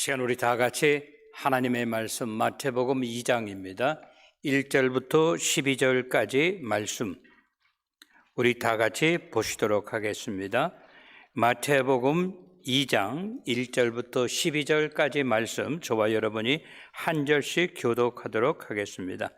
시간 우리 다 같이 하나님의 말씀 마태복음 2장입니다. 1절부터 12절까지 말씀 우리 다 같이 보시도록 하겠습니다. 마태복음 2장 1절부터 12절까지 말씀 저와 여러분이 한 절씩 교독하도록 하겠습니다.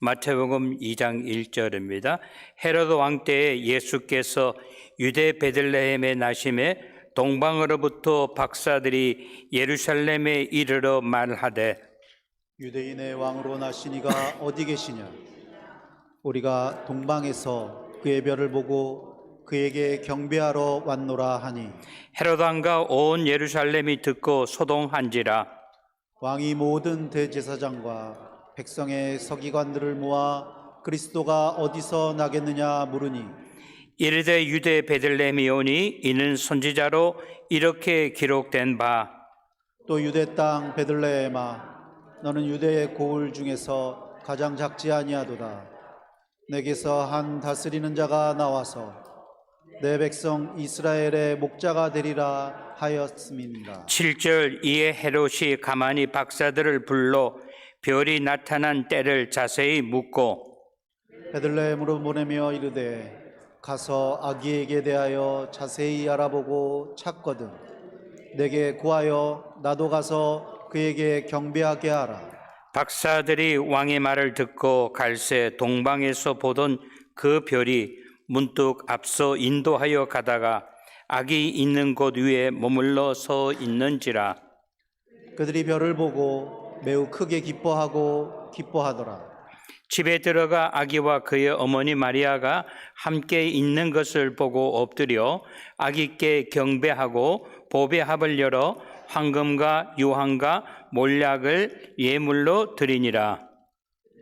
마태복음 2장 1절입니다. 헤로드 왕 때에 예수께서 유대 베들레헴에 나심에 동방으로부터 박사들이 예루살렘에 이르러 말하되 유대인의 왕으로 나시니가 어디 계시냐? 우리가 동방에서 그의 별을 보고 그에게 경배하러 왔노라 하니 헤로드 왕과 온 예루살렘이 듣고 소동한지라. 왕이 모든 대제사장과 백성의 서기관들을 모아 그리스도가 어디서 나겠느냐 물으니 이르되 유대 베들레헴이오니 이는 선지자로 이렇게 기록된 바 또 유대 땅 베들레헴아 너는 유대의 고을 중에서 가장 작지 아니하도다. 내게서 한 다스리는 자가 나와서 내 백성 이스라엘의 목자가 되리라 하였음이니라. 7절 이에 헤롯이 가만히 박사들을 불러 별이 나타난 때를 자세히 묻고 베들레헴으로 보내며 이르되 가서 아기에게 대하여 자세히 알아보고 찾거든 내게 구하여 나도 가서 그에게 경배하게 하라. 박사들이 왕의 말을 듣고 갈새 동방에서 보던 그 별이 문득 앞서 인도하여 가다가 아기 있는 곳 위에 머물러 서 있는지라. 그들이 별을 보고 매우 크게 기뻐하더라. 집에 들어가 아기와 그의 어머니 마리아가 함께 있는 것을 보고 엎드려 아기께 경배하고 보배합을 열어 황금과 유황과 몰약을 예물로 드리니라.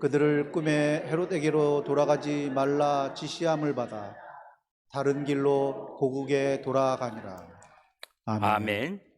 그들을 꿈에 헤롯에게로 돌아가지 말라 지시함을 받아 다른 길로 고국에 돌아가니라. 아멘.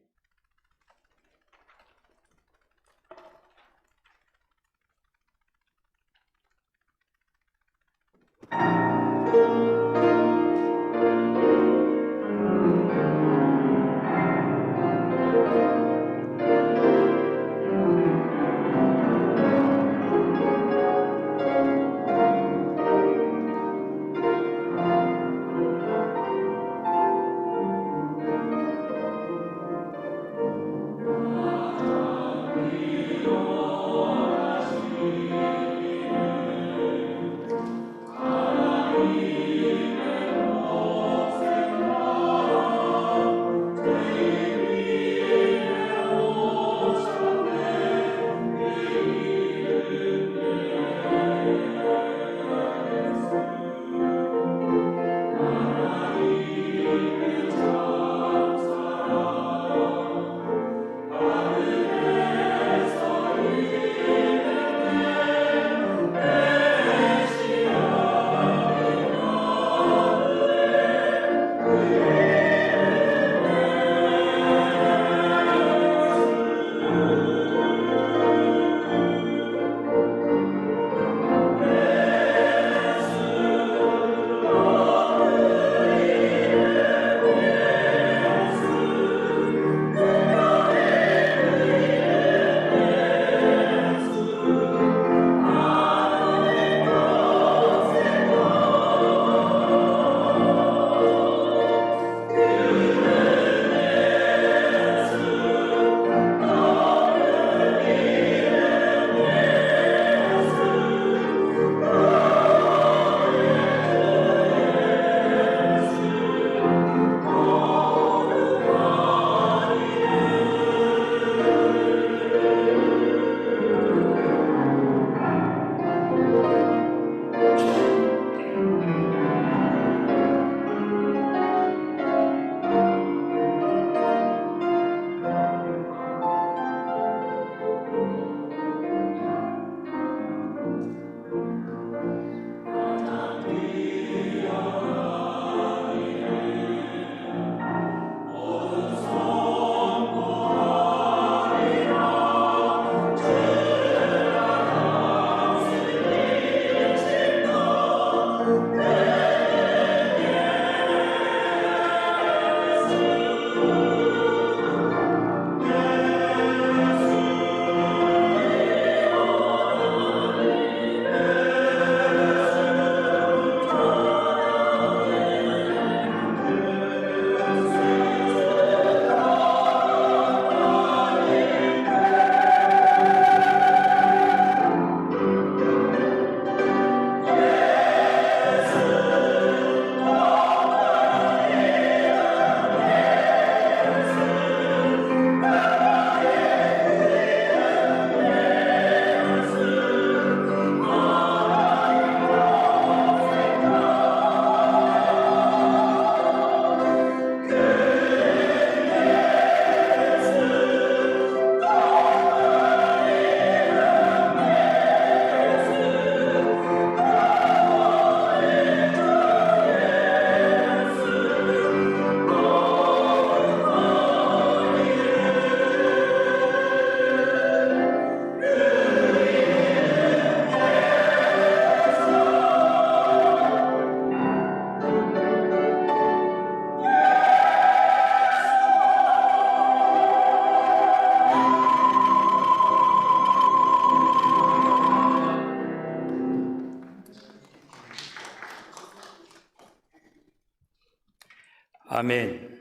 아멘.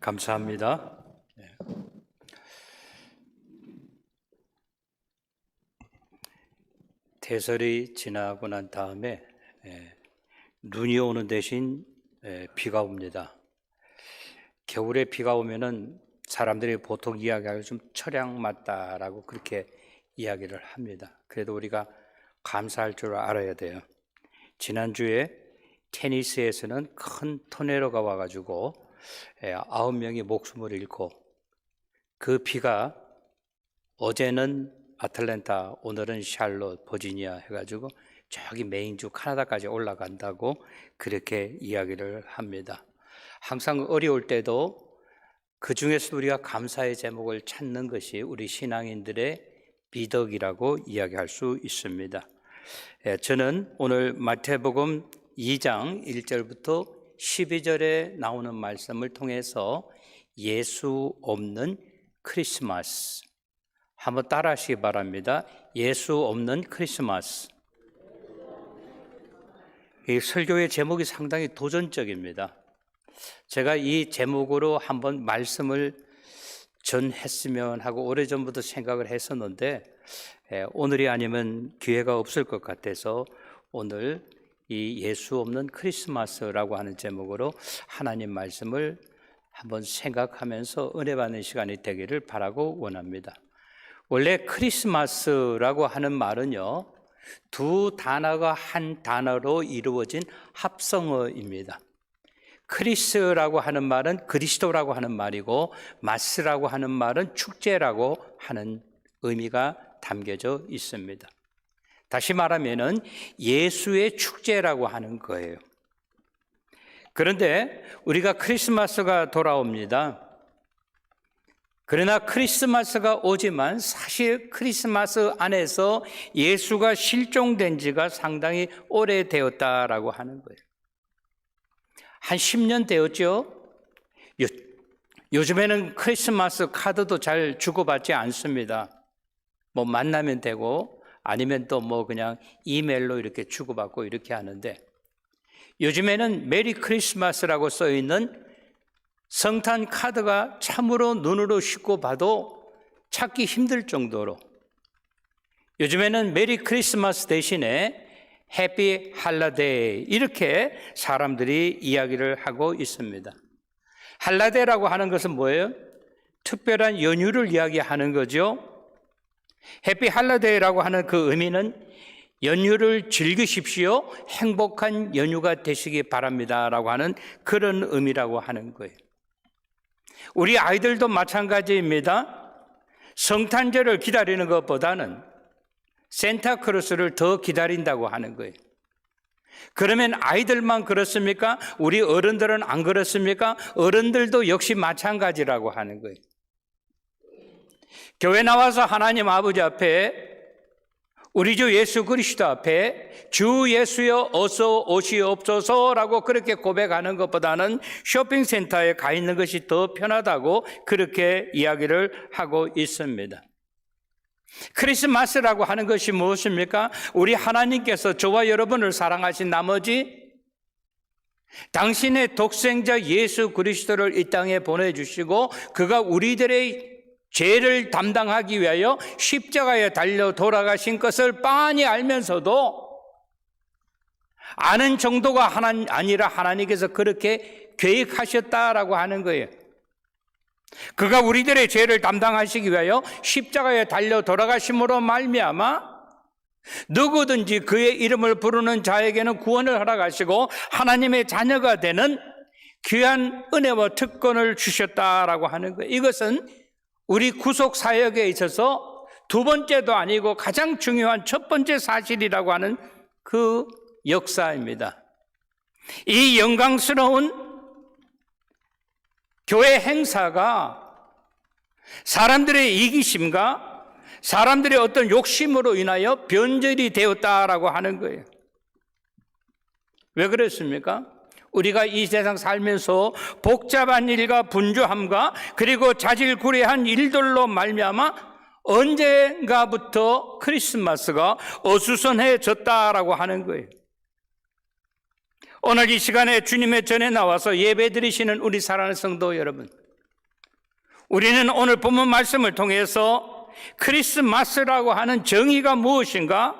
감사합니다. 대설이 지나고 난 다음에 눈이 오는 대신 비가 옵니다. 겨울에 비가 오면은 사람들이 보통 이야기하기로 좀 철양 맞다라고 그렇게 이야기를 합니다. 그래도 우리가 감사할 줄 알아야 돼요. 지난주에 테니스에서는 큰 토네로가 와가지고 9명이 목숨을 잃고, 그 비가 어제는 아틀랜타, 오늘은 샬롯, 버지니아 해가지고 저기 메인주 카나다까지 올라간다고 그렇게 이야기를 합니다. 항상 어려울 때도 그 중에서 우리가 감사의 제목을 찾는 것이 우리 신앙인들의 미덕이라고 이야기할 수 있습니다. 저는 오늘 마태복음 2장 1절부터 12절에 나오는 말씀을 통해서 예수 없는 크리스마스, 한번 따라 하시기 바랍니다. 예수 없는 크리스마스. 이 설교의 제목이 상당히 도전적입니다. 제가 이 제목으로 한번 말씀을 전했으면 하고 오래전부터 생각을 했었는데 오늘이 아니면 기회가 없을 것 같아서 오늘 이 예수 없는 크리스마스라고 하는 제목으로 하나님 말씀을 한번 생각하면서 은혜 받는 시간이 되기를 바라고 원합니다. 원래 크리스마스라고 하는 말은요, 두 단어가 한 단어로 이루어진 합성어입니다. 크리스라고 하는 말은 그리스도라고 하는 말이고, 마스라고 하는 말은 축제라고 하는 의미가 담겨져 있습니다. 다시 말하면은 예수의 축제라고 하는 거예요. 그런데 우리가 크리스마스가 돌아옵니다. 그러나 크리스마스가 오지만 사실 크리스마스 안에서 예수가 실종된 지가 상당히 오래되었다라고 하는 거예요. 한 10년 되었죠. 요즘에는 크리스마스 카드도 잘 주고받지 않습니다. 뭐 만나면 되고 아니면 또 뭐 그냥 이메일로 이렇게 주고받고 이렇게 하는데, 요즘에는 메리 크리스마스라고 써 있는 성탄 카드가 참으로 눈으로 쉽고 봐도 찾기 힘들 정도로, 요즘에는 메리 크리스마스 대신에 해피 할라데이 이렇게 사람들이 이야기를 하고 있습니다. 할라데이라고 하는 것은 뭐예요? 특별한 연휴를 이야기하는 거죠. 해피 할라데이라고 하는 그 의미는 연휴를 즐기십시오, 행복한 연휴가 되시기 바랍니다라고 하는 그런 의미라고 하는 거예요. 우리 아이들도 마찬가지입니다. 성탄절을 기다리는 것보다는 산타크로스를 더 기다린다고 하는 거예요. 그러면 아이들만 그렇습니까? 우리 어른들은 안 그렇습니까? 어른들도 역시 마찬가지라고 하는 거예요. 교회 나와서 하나님 아버지 앞에, 우리 주 예수 그리스도 앞에 주 예수여 어서 오시옵소서라고 그렇게 고백하는 것보다는 쇼핑센터에 가 있는 것이 더 편하다고 그렇게 이야기를 하고 있습니다. 크리스마스라고 하는 것이 무엇입니까? 우리 하나님께서 저와 여러분을 사랑하신 나머지 당신의 독생자 예수 그리스도를 이 땅에 보내주시고, 그가 우리들의 죄를 담당하기 위하여 십자가에 달려 돌아가신 것을 빤히 알면서도 아는 정도가 아니라 하나님께서 그렇게 계획하셨다라고 하는 거예요. 그가 우리들의 죄를 담당하시기 위하여 십자가에 달려 돌아가심으로 말미암아 누구든지 그의 이름을 부르는 자에게는 구원을 허락하시고 하나님의 자녀가 되는 귀한 은혜와 특권을 주셨다라고 하는 거예요. 이것은 우리 구속 사역에 있어서 두 번째도 아니고 가장 중요한 첫 번째 사실이라고 하는 그 역사입니다. 이 영광스러운 교회 행사가 사람들의 이기심과 사람들의 어떤 욕심으로 인하여 변절이 되었다라고 하는 거예요. 왜 그랬습니까? 우리가 이 세상 살면서 복잡한 일과 분주함과 그리고 자질구레한 일들로 말미암아 언젠가부터 크리스마스가 어수선해졌다라고 하는 거예요. 오늘 이 시간에 주님의 전에 나와서 예배 드리시는 우리 사랑하는 성도 여러분, 우리는 오늘 본문 말씀을 통해서 크리스마스라고 하는 정의가 무엇인가,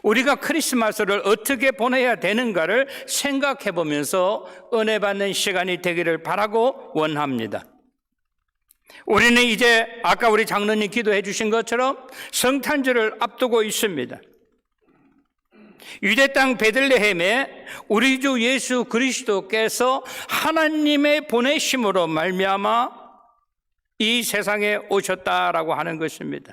우리가 크리스마스를 어떻게 보내야 되는가를 생각해 보면서 은혜 받는 시간이 되기를 바라고 원합니다. 우리는 이제 아까 우리 장로님 기도해 주신 것처럼 성탄절을 앞두고 있습니다. 유대 땅 베들레헴에 우리 주 예수 그리스도께서 하나님의 보내심으로 말미암아 이 세상에 오셨다라고 하는 것입니다.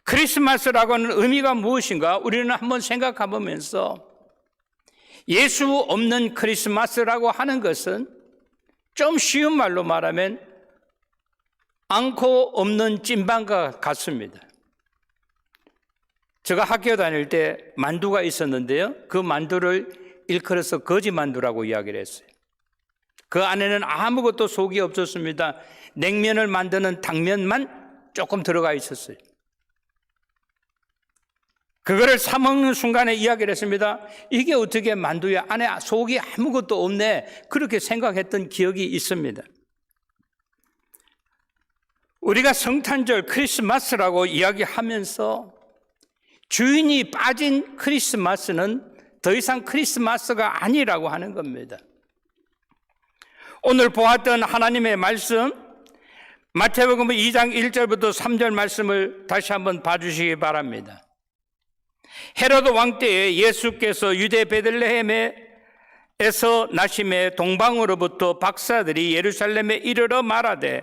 크리스마스라고 하는 의미가 무엇인가 우리는 한번 생각해 보면서, 예수 없는 크리스마스라고 하는 것은 좀 쉬운 말로 말하면 않고 없는 찐빵과 같습니다. 제가 학교 다닐 때 만두가 있었는데요, 그 만두를 일컬어서 거지 만두라고 이야기를 했어요. 그 안에는 아무것도 속이 없었습니다. 냉면을 만드는 당면만 조금 들어가 있었어요. 그거를 사먹는 순간에 이야기를 했습니다. 이게 어떻게 만두야? 안에 속이 아무것도 없네. 그렇게 생각했던 기억이 있습니다. 우리가 성탄절 크리스마스라고 이야기하면서 주인이 빠진 크리스마스는 더 이상 크리스마스가 아니라고 하는 겁니다. 오늘 보았던 하나님의 말씀, 마태복음 2장 1절부터 3절 말씀을 다시 한번 봐주시기 바랍니다. 헤로드 왕 때에 예수께서 유대 베들레헴에서 나심에 동방으로부터 박사들이 예루살렘에 이르러 말하되,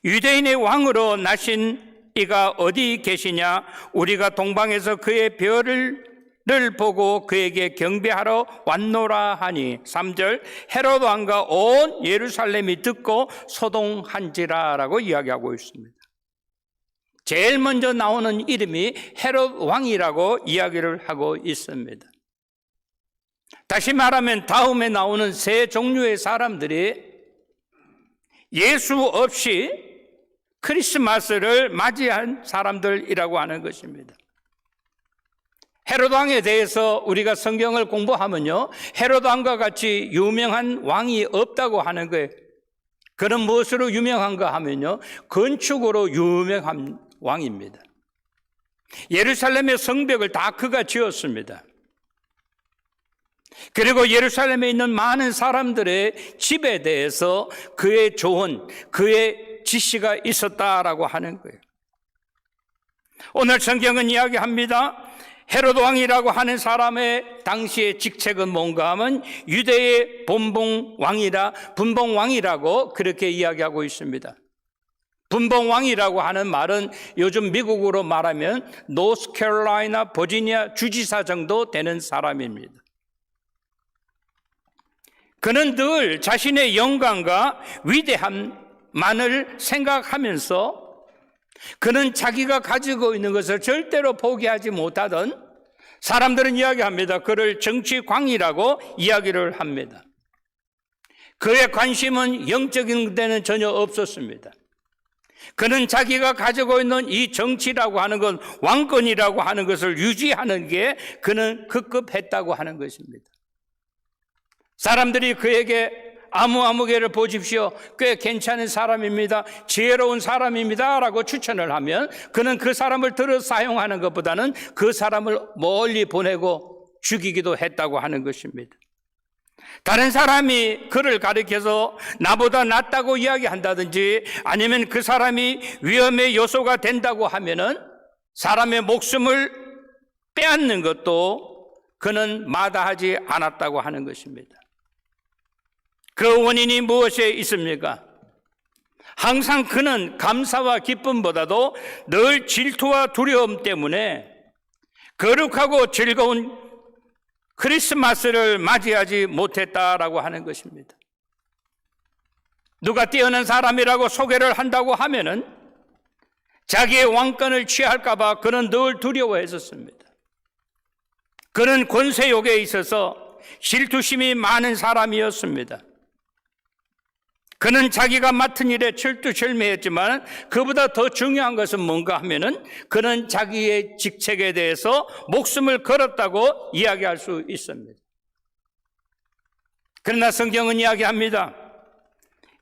유대인의 왕으로 나신 이가 어디 계시냐? 우리가 동방에서 그의 별을 보고 그에게 경배하러 왔노라 하니. 3절, 헤로드 왕과 온 예루살렘이 듣고 소동한지라 라고 이야기하고 있습니다. 제일 먼저 나오는 이름이 헤롯 왕이라고 이야기를 하고 있습니다. 다시 말하면 다음에 나오는 세 종류의 사람들이 예수 없이 크리스마스를 맞이한 사람들이라고 하는 것입니다. 헤롯 왕에 대해서 우리가 성경을 공부하면요, 헤롯 왕과 같이 유명한 왕이 없다고 하는 거예요. 그는 무엇으로 유명한가 하면요, 건축으로 유명한 왕입니다. 예루살렘의 성벽을 다 그가 지었습니다. 그리고 예루살렘에 있는 많은 사람들의 집에 대해서 그의 조언, 그의 지시가 있었다라고 하는 거예요. 오늘 성경은 이야기합니다. 헤롯 왕이라고 하는 사람의 당시의 직책은 뭔가 하면 유대의 분봉왕이라고 그렇게 이야기하고 있습니다. 분봉왕이라고 하는 말은 요즘 미국으로 말하면 노스캐롤라이나 버지니아 주지사 정도 되는 사람입니다. 그는 늘 자신의 영광과 위대함만을 생각하면서 그는 자기가 가지고 있는 것을 절대로 포기하지 못하던, 사람들은 이야기합니다. 그를 정치광이라고 이야기를 합니다. 그의 관심은 영적인 데는 전혀 없었습니다. 그는 자기가 가지고 있는 이 정치라고 하는 것, 왕권이라고 하는 것을 유지하는 게 그는 급급했다고 하는 것입니다. 사람들이 그에게 아무개를 보십시오, 꽤 괜찮은 사람입니다, 지혜로운 사람입니다 라고 추천을 하면 그는 그 사람을 들어 사용하는 것보다는 그 사람을 멀리 보내고 죽이기도 했다고 하는 것입니다. 다른 사람이 그를 가리켜서 나보다 낫다고 이야기한다든지 아니면 그 사람이 위험의 요소가 된다고 하면은 사람의 목숨을 빼앗는 것도 그는 마다하지 않았다고 하는 것입니다. 그 원인이 무엇에 있습니까? 항상 그는 감사와 기쁨보다도 늘 질투와 두려움 때문에 거룩하고 즐거운 크리스마스를 맞이하지 못했다라고 하는 것입니다. 누가 뛰어난 사람이라고 소개를 한다고 하면은 자기의 왕권을 취할까 봐 그는 늘 두려워했었습니다. 그는 권세욕에 있어서 질투심이 많은 사람이었습니다. 그는 자기가 맡은 일에 철두철미했지만 그보다 더 중요한 것은 뭔가 하면은 그는 자기의 직책에 대해서 목숨을 걸었다고 이야기할 수 있습니다. 그러나 성경은 이야기합니다.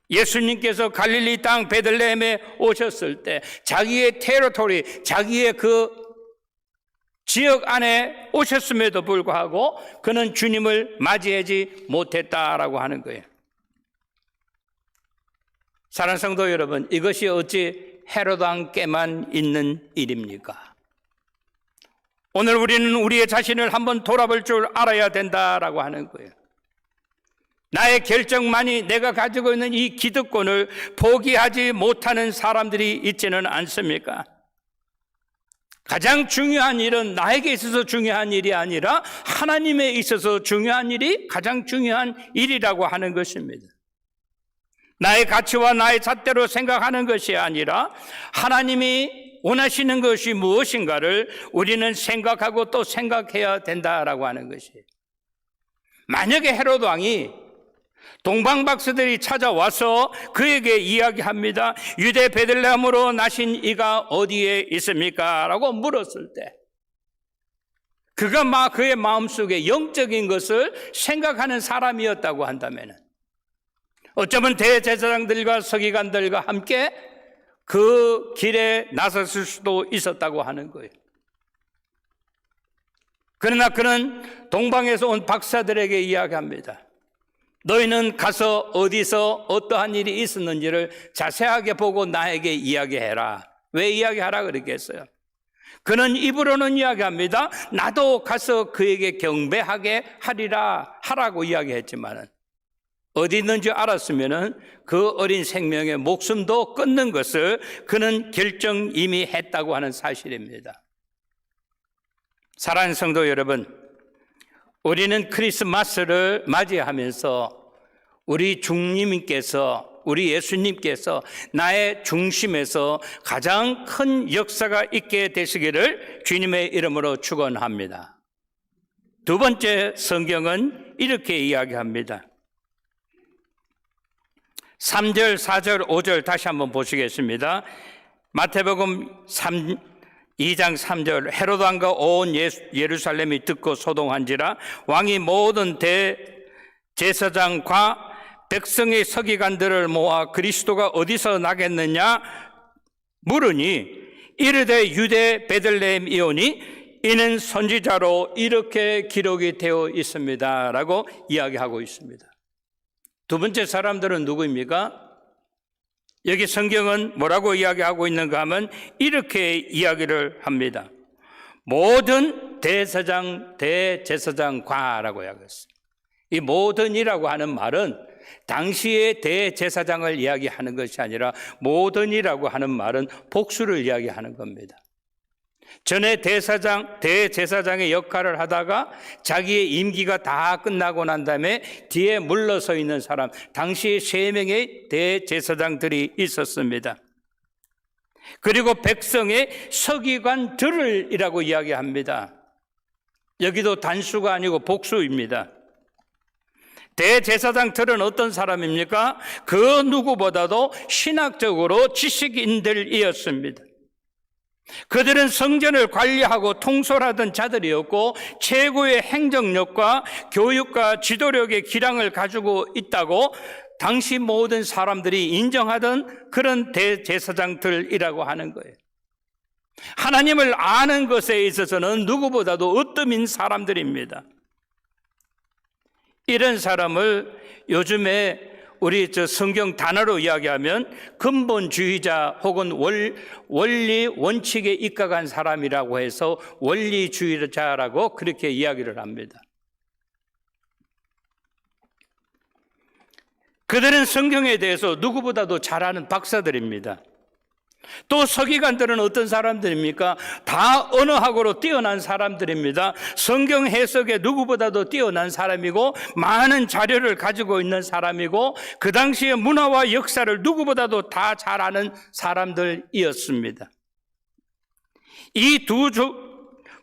예수님께서 갈릴리 땅 베들레헴에 오셨을 때 자기의 테리토리, 자기의 그 지역 안에 오셨음에도 불구하고 그는 주님을 맞이하지 못했다라고 하는 거예요. 사랑하는 성도 여러분, 이것이 어찌 헤롯 왕께만 있는 일입니까? 오늘 우리는 우리의 자신을 한번 돌아볼 줄 알아야 된다라고 하는 거예요. 나의 결정만이 내가 가지고 있는 이 기득권을 포기하지 못하는 사람들이 있지는 않습니까? 가장 중요한 일은 나에게 있어서 중요한 일이 아니라 하나님에 있어서 중요한 일이 가장 중요한 일이라고 하는 것입니다. 나의 가치와 나의 잣대로 생각하는 것이 아니라 하나님이 원하시는 것이 무엇인가를 우리는 생각하고 또 생각해야 된다라고 하는 것이에요. 만약에 헤롯 왕이 동방박사들이 찾아와서 그에게 이야기합니다. 유대 베들레헴으로 나신 이가 어디에 있습니까? 라고 물었을 때 그가 그의 마음속에 영적인 것을 생각하는 사람이었다고 한다면 어쩌면 대제사장들과 서기관들과 함께 그 길에 나섰을 수도 있었다고 하는 거예요. 그러나 그는 동방에서 온 박사들에게 이야기합니다. 너희는 가서 어디서 어떠한 일이 있었는지를 자세하게 보고 나에게 이야기해라. 왜 이야기하라 그랬겠어요? 그는 입으로는 이야기합니다. 나도 가서 그에게 경배하게 하라고 이야기했지만은 어디 있는지 알았으면은 그 어린 생명의 목숨도 끊는 것을 그는 결정 이미 했다고 하는 사실입니다. 사랑하는 성도 여러분, 우리는 크리스마스를 맞이하면서 우리 주님께서, 우리 예수님께서 나의 중심에서 가장 큰 역사가 있게 되시기를 주님의 이름으로 축원합니다. 두 번째 성경은 이렇게 이야기합니다. 3절, 4절, 5절 다시 한번 보시겠습니다. 마태복음 2장 3절 헤롯 왕과 온 예루살렘이 듣고 소동한지라 왕이 모든 대제사장과 백성의 서기관들을 모아 그리스도가 어디서 나겠느냐 물으니 이르되 유대 베들레헴이오니 이는 선지자로 이렇게 기록이 되어 있습니다 라고 이야기하고 있습니다. 두 번째 사람들은 누구입니까? 여기 성경은 뭐라고 이야기하고 있는가 하면 이렇게 이야기를 합니다. 모든 대제사장과라고 이야기했어요. 이 모든이라고 하는 말은 당시의 대제사장을 이야기하는 것이 아니라 모든이라고 하는 말은 복수를 이야기하는 겁니다. 전에 대제사장의 역할을 하다가 자기의 임기가 다 끝나고 난 다음에 뒤에 물러서 있는 사람, 당시 3명의 대제사장들이 있었습니다. 그리고 백성의 서기관들이라고 이야기합니다. 여기도 단수가 아니고 복수입니다. 대제사장들은 어떤 사람입니까? 그 누구보다도 신학적으로 지식인들이었습니다. 그들은 성전을 관리하고 통솔하던 자들이었고 최고의 행정력과 교육과 지도력의 기량을 가지고 있다고 당시 모든 사람들이 인정하던 그런 대제사장들이라고 하는 거예요. 하나님을 아는 것에 있어서는 누구보다도 으뜸인 사람들입니다. 이런 사람을 요즘에 우리 성경 단어로 이야기하면 근본주의자 혹은 원리 원칙에 입각한 사람이라고 해서 원리주의자라고 그렇게 이야기를 합니다. 그들은 성경에 대해서 누구보다도 잘 아는 박사들입니다. 또 서기관들은 어떤 사람들입니까? 다 언어학으로 뛰어난 사람들입니다. 성경 해석에 누구보다도 뛰어난 사람이고 많은 자료를 가지고 있는 사람이고 그 당시의 문화와 역사를 누구보다도 다 잘 아는 사람들이었습니다. 이 두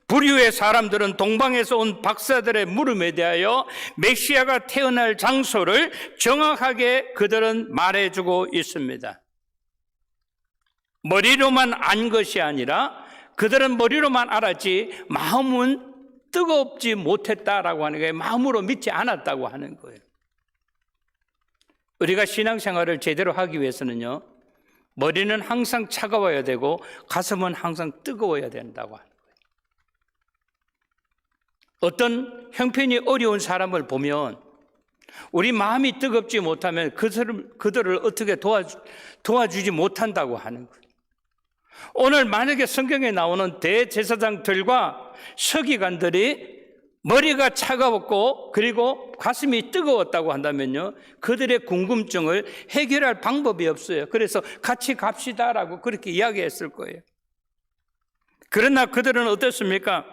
부류의 사람들은 동방에서 온 박사들의 물음에 대하여 메시아가 태어날 장소를 정확하게 그들은 말해주고 있습니다. 머리로만 안 것이 아니라 그들은 머리로만 알았지 마음은 뜨겁지 못했다라고 하는 거예요. 마음으로 믿지 않았다고 하는 거예요. 우리가 신앙생활을 제대로 하기 위해서는요, 머리는 항상 차가워야 되고 가슴은 항상 뜨거워야 된다고 하는 거예요. 어떤 형편이 어려운 사람을 보면 우리 마음이 뜨겁지 못하면 그들을 어떻게 도와주지 못한다고 하는 거예요. 오늘 만약에 성경에 나오는 대제사장들과 서기관들이 머리가 차가웠고 그리고 가슴이 뜨거웠다고 한다면요, 그들의 궁금증을 해결할 방법이 없어요. 그래서 같이 갑시다라고 그렇게 이야기했을 거예요. 그러나 그들은 어떻습니까?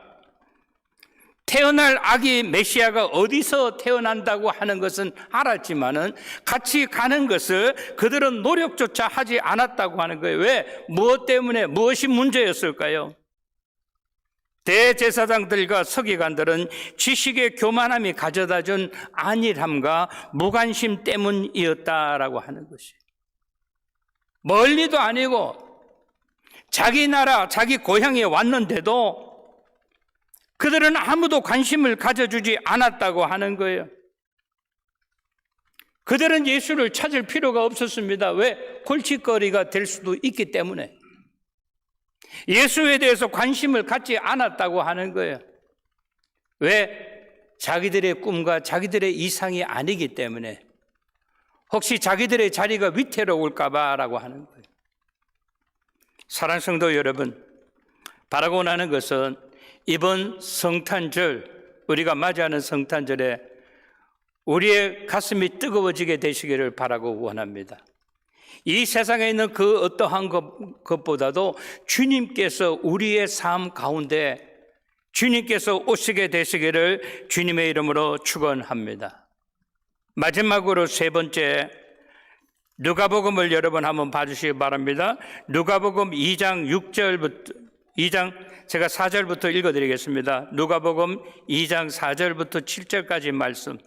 태어날 아기 메시아가 어디서 태어난다고 하는 것은 알았지만은 같이 가는 것을 그들은 노력조차 하지 않았다고 하는 거예요. 왜? 무엇 때문에? 무엇이 문제였을까요? 대제사장들과 서기관들은 지식의 교만함이 가져다 준 안일함과 무관심 때문이었다라고 하는 것이, 멀리도 아니고 자기 나라, 자기 고향에 왔는데도 그들은 아무도 관심을 가져주지 않았다고 하는 거예요. 그들은 예수를 찾을 필요가 없었습니다. 왜? 골칫거리가 될 수도 있기 때문에. 예수에 대해서 관심을 갖지 않았다고 하는 거예요. 왜? 자기들의 꿈과 자기들의 이상이 아니기 때문에. 혹시 자기들의 자리가 위태로울까 봐라고 하는 거예요. 사랑하는 성도 여러분, 바라고 하는 것은 이번 성탄절, 우리가 맞이하는 성탄절에 우리의 가슴이 뜨거워지게 되시기를 바라고 원합니다. 이 세상에 있는 그 어떠한 것보다도 주님께서 우리의 삶 가운데 주님께서 오시게 되시기를 주님의 이름으로 축원합니다. 마지막으로 세 번째, 누가복음을 여러분 한번 봐주시기 바랍니다. 누가복음 2장 6절부터 제가 4절부터 읽어드리겠습니다. 누가복음 2장 4절부터 7절까지 말씀.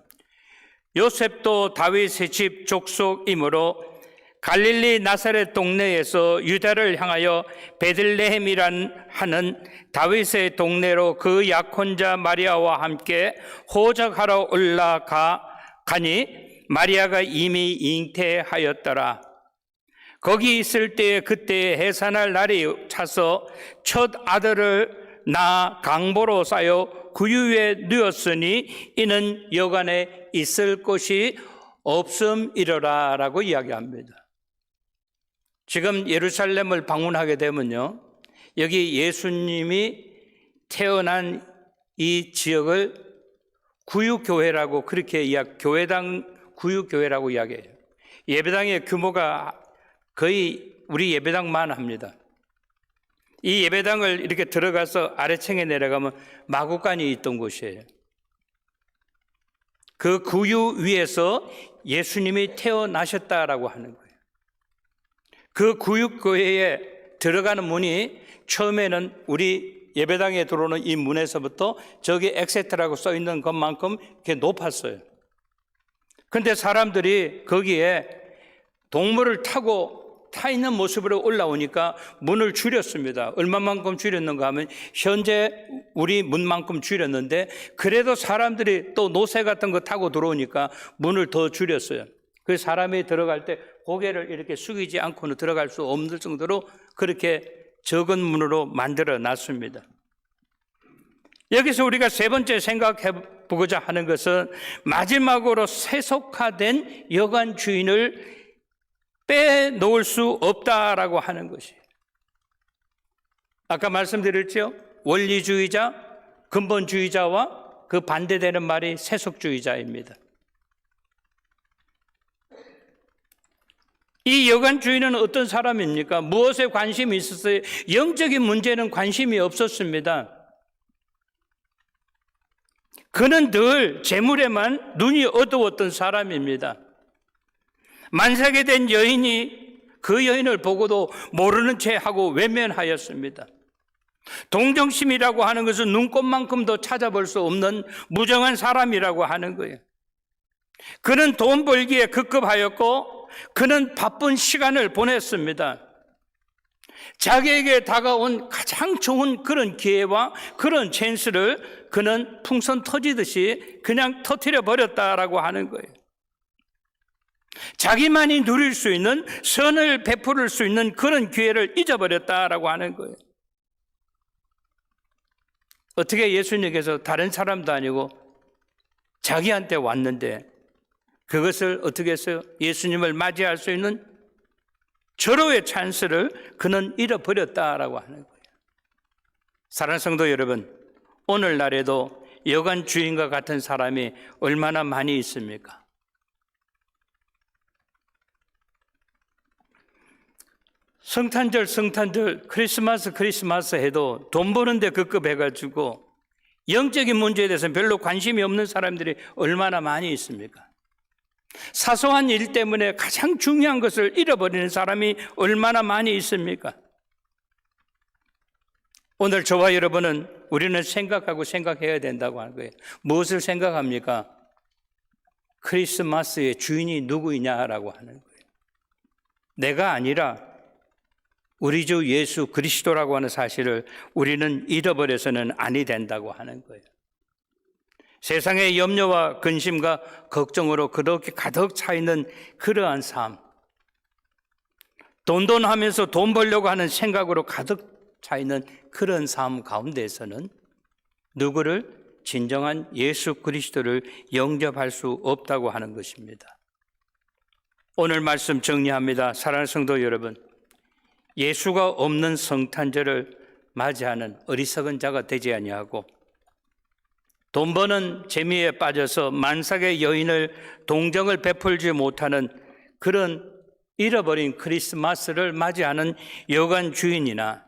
요셉도 다윗의 집 족속이므로 갈릴리 나사렛 동네에서 유다를 향하여 베들레헴이란 하는 다윗의 동네로 그 약혼자 마리아와 함께 호적하러 올라가니 마리아가 이미 잉태하였더라. 거기 있을 때에 그때 해산할 날이 차서 첫 아들을 낳아 강보로 싸여 구유에 누웠으니 이는 여관에 있을 곳이 없음이러라 라고 이야기합니다. 지금 예루살렘을 방문하게 되면요, 여기 예수님이 태어난 이 지역을 구유교회라고 그렇게 교회당 구유교회라고 이야기해요. 예배당의 규모가 거의 우리 예배당만 합니다. 이 예배당을 이렇게 들어가서 아래층에 내려가면 마구간이 있던 곳이에요. 그 구유 위에서 예수님이 태어나셨다라고 하는 거예요. 그 구유교회에 들어가는 문이 처음에는 우리 예배당에 들어오는 이 문에서부터 저기 엑세트라고 써 있는 것만큼 이렇게 높았어요. 근데 사람들이 거기에 동물을 타 있는 모습으로 올라오니까 문을 줄였습니다. 얼마만큼 줄였는가 하면 현재 우리 문만큼 줄였는데, 그래도 사람들이 또 노새 같은 거 타고 들어오니까 문을 더 줄였어요. 그 사람이 들어갈 때 고개를 이렇게 숙이지 않고는 들어갈 수 없는 정도로 그렇게 적은 문으로 만들어 놨습니다. 여기서 우리가 세 번째 생각해 보고자 하는 것은 마지막으로 세속화된 여관 주인을 빼놓을 수 없다라고 하는 것이에요. 아까 말씀드렸죠? 원리주의자, 근본주의자와 그 반대되는 말이 세속주의자입니다. 이 여관 주인은 어떤 사람입니까? 무엇에 관심이 있었어요? 영적인 문제는 관심이 없었습니다. 그는 늘 재물에만 눈이 어두웠던 사람입니다. 만삭에 된 여인이 그 여인을 보고도 모르는 채 하고 외면하였습니다. 동정심이라고 하는 것은 눈꼽만큼도 찾아볼 수 없는 무정한 사람이라고 하는 거예요. 그는 돈 벌기에 급급하였고 그는 바쁜 시간을 보냈습니다. 자기에게 다가온 가장 좋은 그런 기회와 그런 찬스를 그는 풍선 터지듯이 그냥 터뜨려 버렸다라고 하는 거예요. 자기만이 누릴 수 있는, 선을 베풀을 수 있는 그런 기회를 잊어버렸다라고 하는 거예요. 어떻게 예수님께서 다른 사람도 아니고 자기한테 왔는데 그것을 어떻게 했어요? 예수님을 맞이할 수 있는 절호의 찬스를 그는 잃어버렸다라고 하는 거예요. 사랑하는 성도 여러분, 오늘날에도 여관 주인과 같은 사람이 얼마나 많이 있습니까? 성탄절, 크리스마스 해도 돈 버는데 급급해가지고 영적인 문제에 대해서는 별로 관심이 없는 사람들이 얼마나 많이 있습니까? 사소한 일 때문에 가장 중요한 것을 잃어버리는 사람이 얼마나 많이 있습니까? 오늘 저와 여러분은 우리는 생각해야 된다고 하는 거예요. 무엇을 생각합니까? 크리스마스의 주인이 누구이냐라고 하는 거예요. 내가 아니라 우리 주 예수 그리스도라고 하는 사실을 우리는 잃어버려서는 아니 된다고 하는 거예요. 세상의 염려와 근심과 걱정으로 그렇게 가득 차 있는 그러한 삶, 돈하면서 돈 벌려고 하는 생각으로 가득 차 있는 그런 삶 가운데에서는 누구를 진정한 예수 그리스도를 영접할 수 없다고 하는 것입니다. 오늘 말씀 정리합니다. 사랑하는 성도 여러분, 예수가 없는 성탄절을 맞이하는 어리석은 자가 되지 아니하고 돈 버는 재미에 빠져서 만삭의 여인을 동정을 베풀지 못하는 그런 잃어버린 크리스마스를 맞이하는 여관 주인이나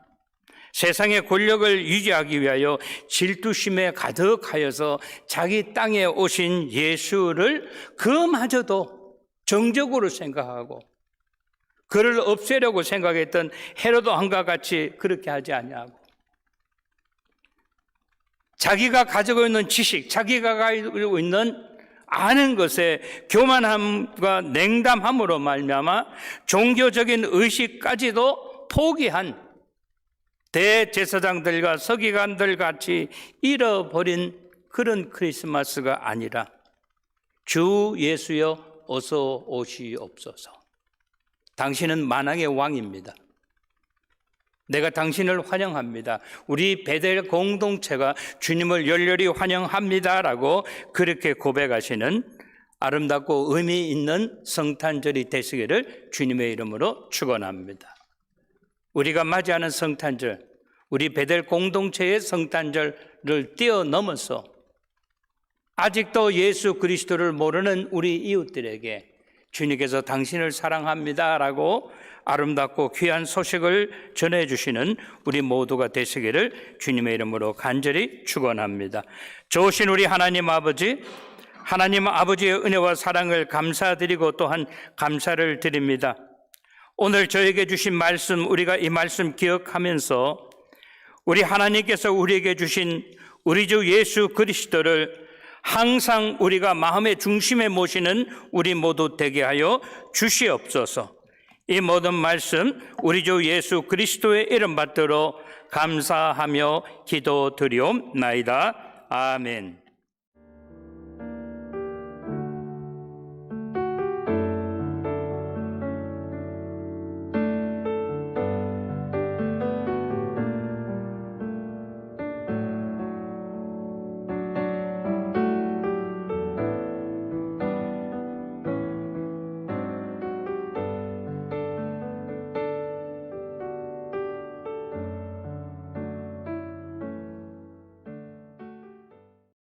세상의 권력을 유지하기 위하여 질투심에 가득하여서 자기 땅에 오신 예수를 그마저도 정적으로 생각하고 그를 없애려고 생각했던 헤로드 왕과 같이 그렇게 하지 아니하고 자기가 가지고 있는 지식, 자기가 가지고 있는 아는 것에 교만함과 냉담함으로 말미암아 종교적인 의식까지도 포기한 대제사장들과 서기관들 같이 잃어버린 그런 크리스마스가 아니라 주 예수여 어서 오시옵소서. 당신은 만왕의 왕입니다. 내가 당신을 환영합니다. 우리 베델 공동체가 주님을 열렬히 환영합니다라고 그렇게 고백하시는 아름답고 의미 있는 성탄절이 되시기를 주님의 이름으로 축원합니다. 우리가 맞이하는 성탄절, 우리 베델 공동체의 성탄절을 뛰어넘어서 아직도 예수 그리스도를 모르는 우리 이웃들에게 주님께서 당신을 사랑합니다라고 아름답고 귀한 소식을 전해주시는 우리 모두가 되시기를 주님의 이름으로 간절히 축원합니다. 좋으신 우리 하나님 아버지의 은혜와 사랑을 감사드리고 또한 감사를 드립니다. 오늘 저에게 주신 말씀, 우리가 이 말씀 기억하면서 우리 하나님께서 우리에게 주신 우리 주 예수 그리스도를 항상 우리가 마음의 중심에 모시는 우리 모두 되게 하여 주시옵소서. 이 모든 말씀 우리 주 예수 그리스도의 이름 받들어 감사하며 기도드리옵나이다. 아멘.